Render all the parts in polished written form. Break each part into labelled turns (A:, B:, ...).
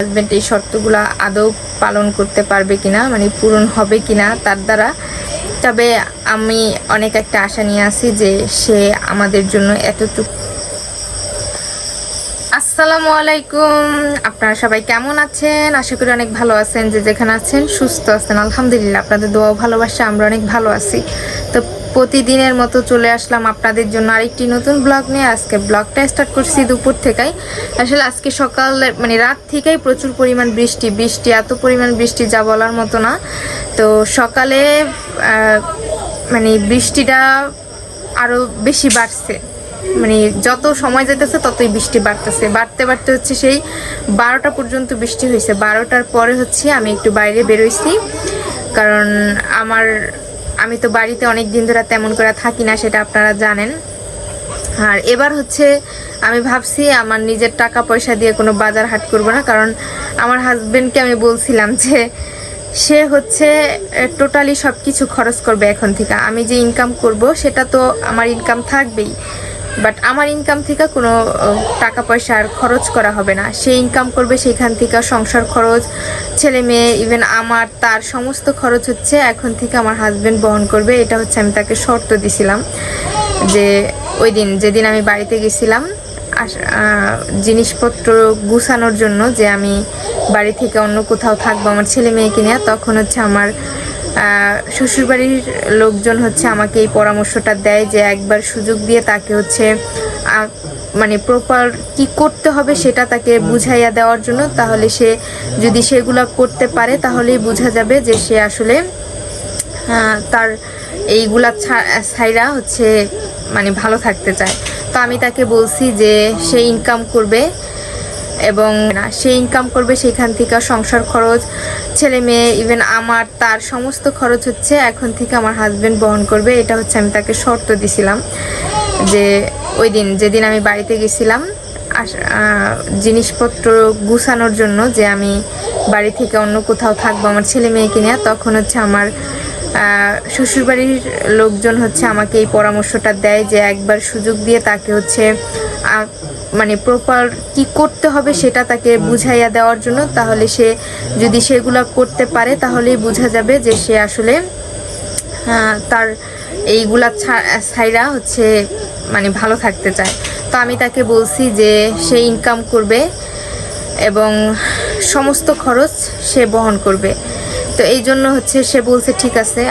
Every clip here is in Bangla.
A: হাজবেন্ড এই শর্তগুলো আদৌ পালন করতে পারবে কিনা, মানে পূরণ হবে কিনা তার দ্বারা। তবে আমি অনেক একটা আশা নিয়ে আছি যে সে আমাদের জন্য এতটুকু। আসসালামু আলাইকুম, আপনারা সবাই কেমন আছেন? আশা করি অনেক ভালো আছেন, যে যেখানে আছেন সুস্থ আছেন। আলহামদুলিল্লাহ, আপনাদের দোয়া ভালোবাসা আমরা অনেক ভালো আছি। তো প্রতিদিনের মতো চলে আসলাম আপনাদের জন্য আরেকটি নতুন ব্লগ নিয়ে। আজকে ব্লগটা স্টার্ট করছি দুপুর থেকেই। আসলে আজকে সকাল মানে রাত থেকেই প্রচুর পরিমাণ বৃষ্টি, এত পরিমাণ বৃষ্টি যা বলার মতো না। তো সকালে মানে বৃষ্টিটা আরও বেশি বাড়ছে, মানে যত সময় যেতেছে ততই বৃষ্টি বাড়তে হচ্ছে সেই 12টা পর্যন্ত বৃষ্টি হয়েছে। 12টার পরে হচ্ছে আমি একটু বাইরে বেরোইছি, কারণ আমি তো বাড়িতে অনেক দিন ধরে তেমন করে থাকি না, সেটা আপনারা জানেন। আর এবার হচ্ছে আমি ভাবছি আমার নিজের টাকা পয়সা দিয়ে কোনো বাজার হাট করবো না, কারণ আমার হাজবেন্ডকে আমি বলছিলাম যে সে হচ্ছে টোটালি সব কিছু খরচ করবে এখন থেকে। আমি যে ইনকাম করব সেটা তো আমার ইনকাম থাকবেই, বাট আমার ইনকাম থেকে কোনো টাকা পয়সা আর খরচ করা হবে না। সে ইনকাম করবে, সেইখান থেকে সংসার খরচ, ছেলে মেয়ে, ইভেন তার সমস্ত খরচ হচ্ছে এখন থেকে আমার হাজবেন্ড বহন করবে। এটা হচ্ছে আমি তাকে শর্ত দিছিলাম, যে ওই দিন যেদিন আমি বাড়িতে গেছিলাম জিনিসপত্র গুছানোর জন্য, যে আমি বাড়ি থেকে অন্য কোথাও থাকবো আমার ছেলে মেয়েকে নিয়ে, তখন হচ্ছে আমার শ্বশুরবাড়ির লোকজন হচ্ছে আমাকে এই পরামর্শটা দেয় যে একবার সুযোগ দিয়ে তাকে হচ্ছে মানে প্রপার কি করতে হবে সেটা তাকে বুঝাইয়া দেওয়ার জন্য। তাহলে সে যদি সেগুলো করতে পারে তাহলেই বোঝা যাবে যে সে আসলে তার এইগুলা ছাইরা হচ্ছে মানে ভালো থাকতে চায়। তো আমি তাকে বলছি যে সে ইনকাম করবে, এবং সে ইনকাম করবে সেখান থেকে সংসার খরচ, ছেলে মেয়ে, ইভেন তার সমস্ত খরচ হচ্ছে এখন থেকে আমার হাজবেন্ড বহন করবে। এটা হচ্ছে আমি তাকে শর্ত দিছিলাম, যে ওই দিন যেদিন আমি বাড়িতে গেছিলাম জিনিসপত্র গুছানোর জন্য, যে আমি বাড়ি থেকে অন্য কোথাও থাকবো আমার ছেলে মেয়েকে নিয়ে, তখন হচ্ছে আমার শ্বশুরবাড়ির লোকজন হচ্ছে আমাকে এই পরামর্শটা দেয় যে একবার সুযোগ দিয়ে তাকে হচ্ছে মানে প্রপার কি করতে হবে সেটা তাকে বুঝাইয়া দেওয়ার জন্য। তাহলে সে যদি সেগুলো করতে পারে তাহলেই বোঝা যাবে যে সে আসলে তার এইগুলা ছাইরা হচ্ছে মানে ভালো থাকতে চায়। তো আমি তাকে বলছি যে সে ইনকাম করবে এবং সমস্ত খরচ সে বহন করবে। তো এই জন্য হচ্ছে সে বলছে ঠিক আছে,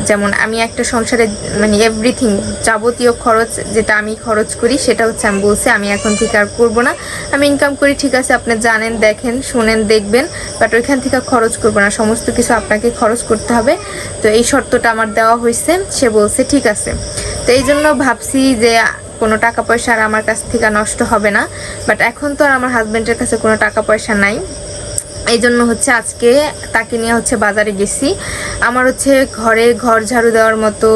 A: যেমন আমি একটা সংসারে মানে এভরিথিং যাবতীয় খরচ যেটা আমি খরচ করি সেটা হচ্ছে আমি বলছি আমি এখন থেকে আর করবো না। আমি ইনকাম করি ঠিক আছে, আপনি জানেন, দেখেন, শুনেন, দেখবেন, বাট ওইখান থেকে খরচ করবো না, সমস্ত কিছু আপনাকে খরচ করতে হবে। তো এই শর্তটা আমার দেওয়া হয়েছে। সে বলছে ঠিক আছে। তো এই জন্য ভাবছি যে কোনো টাকা পয়সা আর আমার কাছ থেকে নষ্ট হবে না, বাট এখন তো আর আমার হাজব্যান্ডের কাছে কোনো টাকা পয়সা নাই। এই জন্য হচ্ছে আজকে তাকে নিয়ে হচ্ছে বাজারে গেছি। আমার হচ্ছে ঘর ঝাড়ু দেওয়ার মতো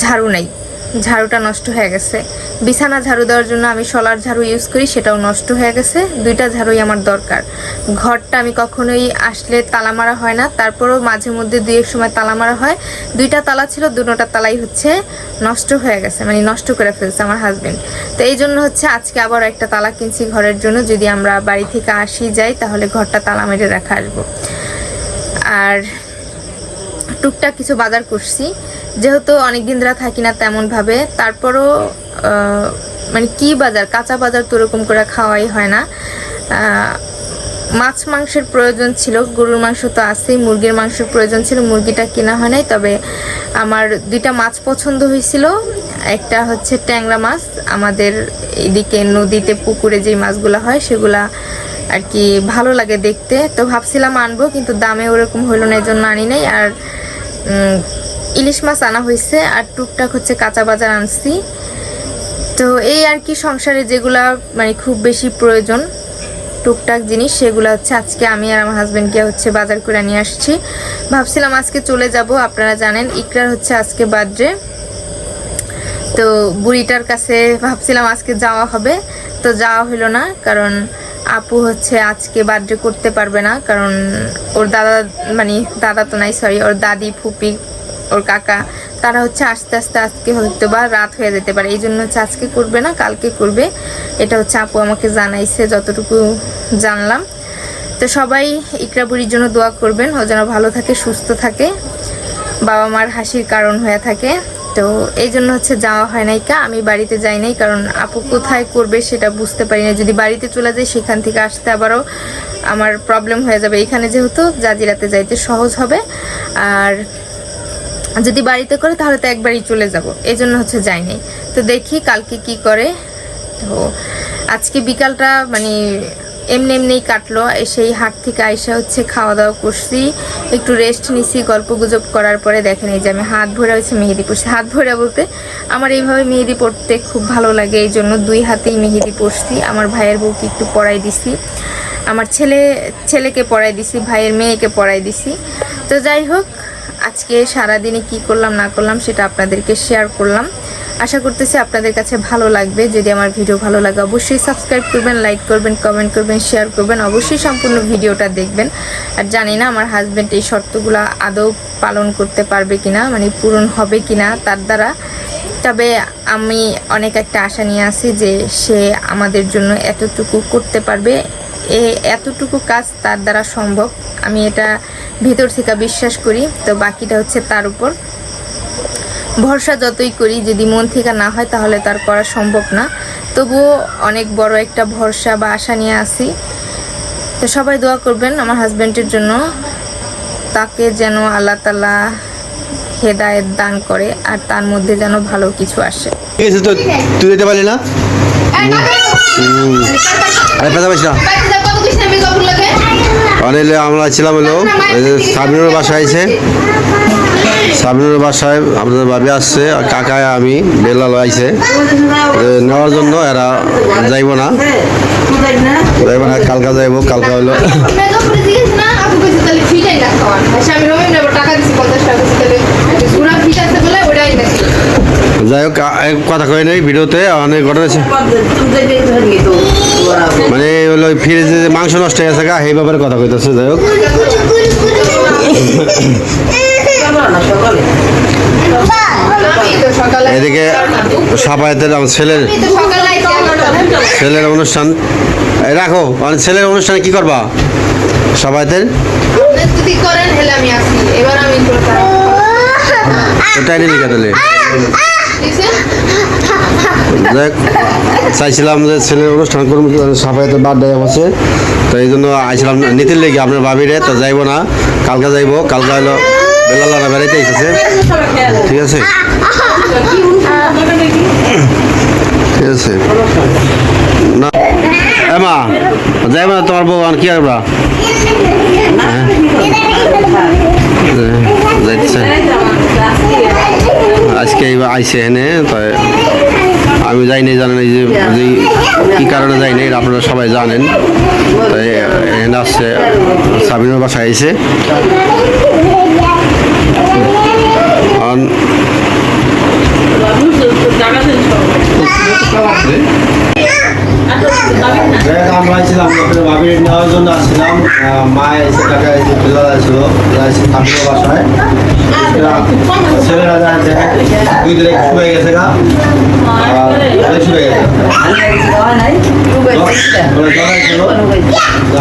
A: ঝাড়ু নাই, ঝাড়ুটা নষ্ট হয়ে গেছে। বিছানা ঝাড়ু দেওয়ার জন্য আমি শলার ঝাড়ু ইউজ করি, সেটাও নষ্ট হয়ে গেছে। 2টা ঝাড়ুই আমার দরকার। ঘরটা আমি কখনোই আসলে তালা মারা হয় না, তারপরেও মাঝে মধ্যে 2-1 সময় তালা মারা হয়। 2টা তালা ছিল, 2টা তালাই হচ্ছে নষ্ট হয়ে গেছে, মানে নষ্ট করে ফেলছে আমার হাজবেন্ড। তো এই জন্য হচ্ছে আজকে আবার একটা তালা কিনছি ঘরের জন্য, যদি আমরা বাড়ি থেকে আসি যাই তাহলে ঘরটা তালা মেরে রাখা আসবো। আর টুকটাক কিছু বাজার করছি, যেহেতু অনেকদিন ধরে থাকি না তেমনভাবে, তারপরও মানে কি বাজার, কাঁচা বাজার তো ওরকম করে খাওয়াই হয় না। মাছ মাংসের প্রয়োজন ছিল, গরুর মাংস তো আছেই, মুরগির মাংসের প্রয়োজন ছিল, মুরগিটা কেনা হয় নাই। তবে আমার 2টা মাছ পছন্দ হয়েছিল। একটা হচ্ছে ট্যাংরা মাছ, আমাদের এদিকে নদীতে পুকুরে যে মাছগুলো হয় সেগুলা আর কি ভালো লাগে দেখতে। তো ভাবছিলাম আনবো, কিন্তু দামে ওরকম হইলো না, এই জন্য আনি নাই। আর ইলিশ মাছ আনা হয়েছে, আর টুকটাক হচ্ছে কাঁচা বাজার আনছি। তো এই আর কি সংসারে যেগুলা মানে খুব বেশি প্রয়োজন টুকটাক জিনিস, সেগুলো হচ্ছে আজকে আমি আর আমার হাজবেন্ডকে হচ্ছে বাজার করে নিয়ে আসছি। ভাবছিলাম আজকে চলে যাব, আপনারা জানেন ইকরার হচ্ছে আজকে বার্থডে। তো বুড়িটার কাছে ভাবছিলাম আজকে যাওয়া হবে, তো যাওয়া হলো না, কারণ আপু হচ্ছে আজকে বার্থডে করতে পারবে না, কারণ ওর দাদা তো নাই, সরি, ওর দাদি, ফুপি, ওর কাকা, তারা হচ্ছে আস্তে আস্তে আজকে হয়তো বা রাত হয়ে যেতে পারে। এই জন্য হচ্ছে আজকে করবে না, কালকে করবে। এটা হচ্ছে আপু আমাকে জানাইছে, যতটুকু জানলাম। তো সবাই ইকরা বুড়ির জন্য দোয়া করবেন, ও যেন ভালো থাকে, সুস্থ থাকে, বাবা মার হাসির কারণ হয়ে থাকে। তো এই জন্য হচ্ছে যাওয়া হয় নাই। আমি বাড়িতে যাই নাই, কারণ আপু কোথায় করবে সেটা বুঝতে পারি না। যদি বাড়িতে চলে যাই সেখান থেকে আসতে আবারও আমার প্রবলেম হয়ে যাবে। এখানে যেহেতু জাজিরাতে যাইতে সহজ হবে, আর যদি বাড়িতে করে তাহলে তো একবারই চলে যাব, এই জন্য হচ্ছে যাই নাই। তো দেখি কালকে কি করে। তো আজকে বিকালটা মানে এমনিই কাটলো। সেই হাট থেকে আইসা হচ্ছে খাওয়া দাওয়া করছি, একটু রেস্ট নিছি, গল্প গুজব করার পরে দেখেন এই যে আমি হাত ভরে হচ্ছে মেহেদি পড়ছি। হাত ভরে বলতে আমার এইভাবে মেহেদি পড়তে খুব ভালো লাগে, এই জন্য 2 হাতেই মেহেদি পড়ছি। আমার ভাইয়ের বউকে একটু পড়াই দিছি, আমার ছেলেকে পড়াই দিছি, ভাইয়ের মেয়েকে পড়াই দিছি। তো যাই হোক, আজকে সারাদিনে কি করলাম না করলাম সেটা আপনাদেরকে শেয়ার করলাম। আশা করতেছি আপনাদের কাছে ভালো লাগবে। যদি আমার ভিডিও ভালো লাগে অবশ্যই সাবস্ক্রাইব করবেন, লাইক করবেন, কমেন্ট করবেন, শেয়ার করবেন, অবশ্যই সম্পূর্ণ ভিডিওটা দেখবেন। আর জানি না আমার হাজব্যান্ড এই শর্তগুলো আদৌ পালন করতে পারবে কিনা, মানে পূরণ হবে কিনা তার দ্বারা। তবে আমি অনেক একটা আশা নিয়ে আছি যে সে আমাদের জন্য এতটুকু করতে পারবে, এতটুকু কাজ তার দ্বারা সম্ভব। আমি এটা ভিতর থেকে বিশ্বাস করি। তো বাকিটা হচ্ছে তার উপর ভরসা। যতই করি যদি মন থেকে না হয় তাহলে তার করা সম্ভব না। তবুও অনেক বড় একটা ভরসা বা আশা নিয়ে আসি। তো সবাই দোয়া করবেন আমার হাজব্যান্ডের জন্য, তাকে যেন আল্লাহ তাআলা হেদায়েত দান করে আর তার মধ্যে যেন ভালো কিছু আসে।
B: ঠিক আছে, তো তুই যেতে পারলি না? আরে পেঁচা পাইস না। অনেলে আমরা ছিলাম হলো সাবিনুর বাসায় আইছে, সাবিনুর বাসায় আপনাদের ভাবি আসছে, আর কাকায় আমি বেলাল আইছে নেওয়ার জন্য। এরা যাইব না, কালকা যাইব। কালকা হইলো যাই হোক, কথা কই নেই ভিডিওতে অনেক ঘটনা আছে। মানে হলো ফ্রিজে যে মাংস নষ্ট হয়ে গেছে এই ব্যাপারে কথা কইতেছে। যাই হোক, এদিকে সাফায়েতের আমার ছেলের অনুষ্ঠান রাখো। মানে ছেলের অনুষ্ঠানে কি করবা সাফায়েতের? ওটাই নিলি কেটে চাইছিলাম যে ছেলের অনুষ্ঠান করবো, সাফায়েতের বার্থডে আছে, তো এই জন্য আইছিলাম নিতে লেগে আপনার ভাবিরে। তো যাইব না, কালকে যাইব। কালকে হলো বেলালারা বেড়াইতে এসেছে। ঠিক আছে, ঠিক আছে না মা যাইব না তোমার বউ আর কি করবা? যাইতেছে আজকে আইসে এনে, তাই আমি যাই নাই, জানেন এই যে কী কারণে যাই নাই আপনারা সবাই জানেন। তাই এখানে আসছে, সাবিনুর বাসায় আইসে। আমরা ছিলাম ভাবির নেওয়ার জন্য আসছিলাম। মা এসে টাকা এসে বেলা আসছিল, সাবিনুর বাসায়। ছেলেরা দেখেন 2 দিনে শুয়ে গেছে গা, শুয়ে গেছে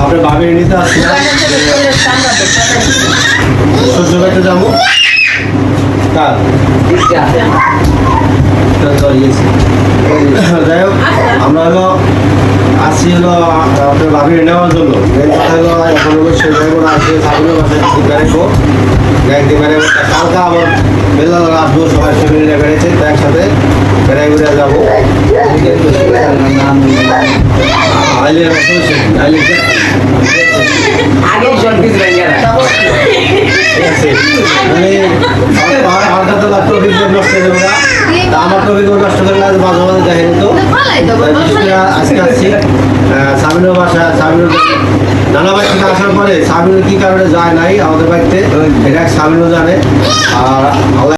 B: আপনার ভাবির নিতে আসছিলাম, শ্বশুর বাড়িতে যাবো। কার যাই হোক, আমরা হলো আসছি হলো আপনার ভাবির নেওয়ার জন্য। কথা হলো এখন অবশ্যই যাইব না, আসলে সাবিনের বাসায় বেড়াইবো, একদিন বেড়াইবো। কালকে আবার বেলা আসবো, সবাই ফ্যামিলিরা বেড়েছে, তো একসাথে বেড়াই ঘুরে যাবো। আইলে আমার তো নষ্ট করে মাঝে মাঝে দেখেনি। তো আজকে আসছি সাবিনুর বাসা, সাবিনুর নানা বাড়ি থেকে আসার পরে সাবিনুর কি কারণে যায় নাই আমাদের বাড়িতে, এটা সাবিনুর জানে। আর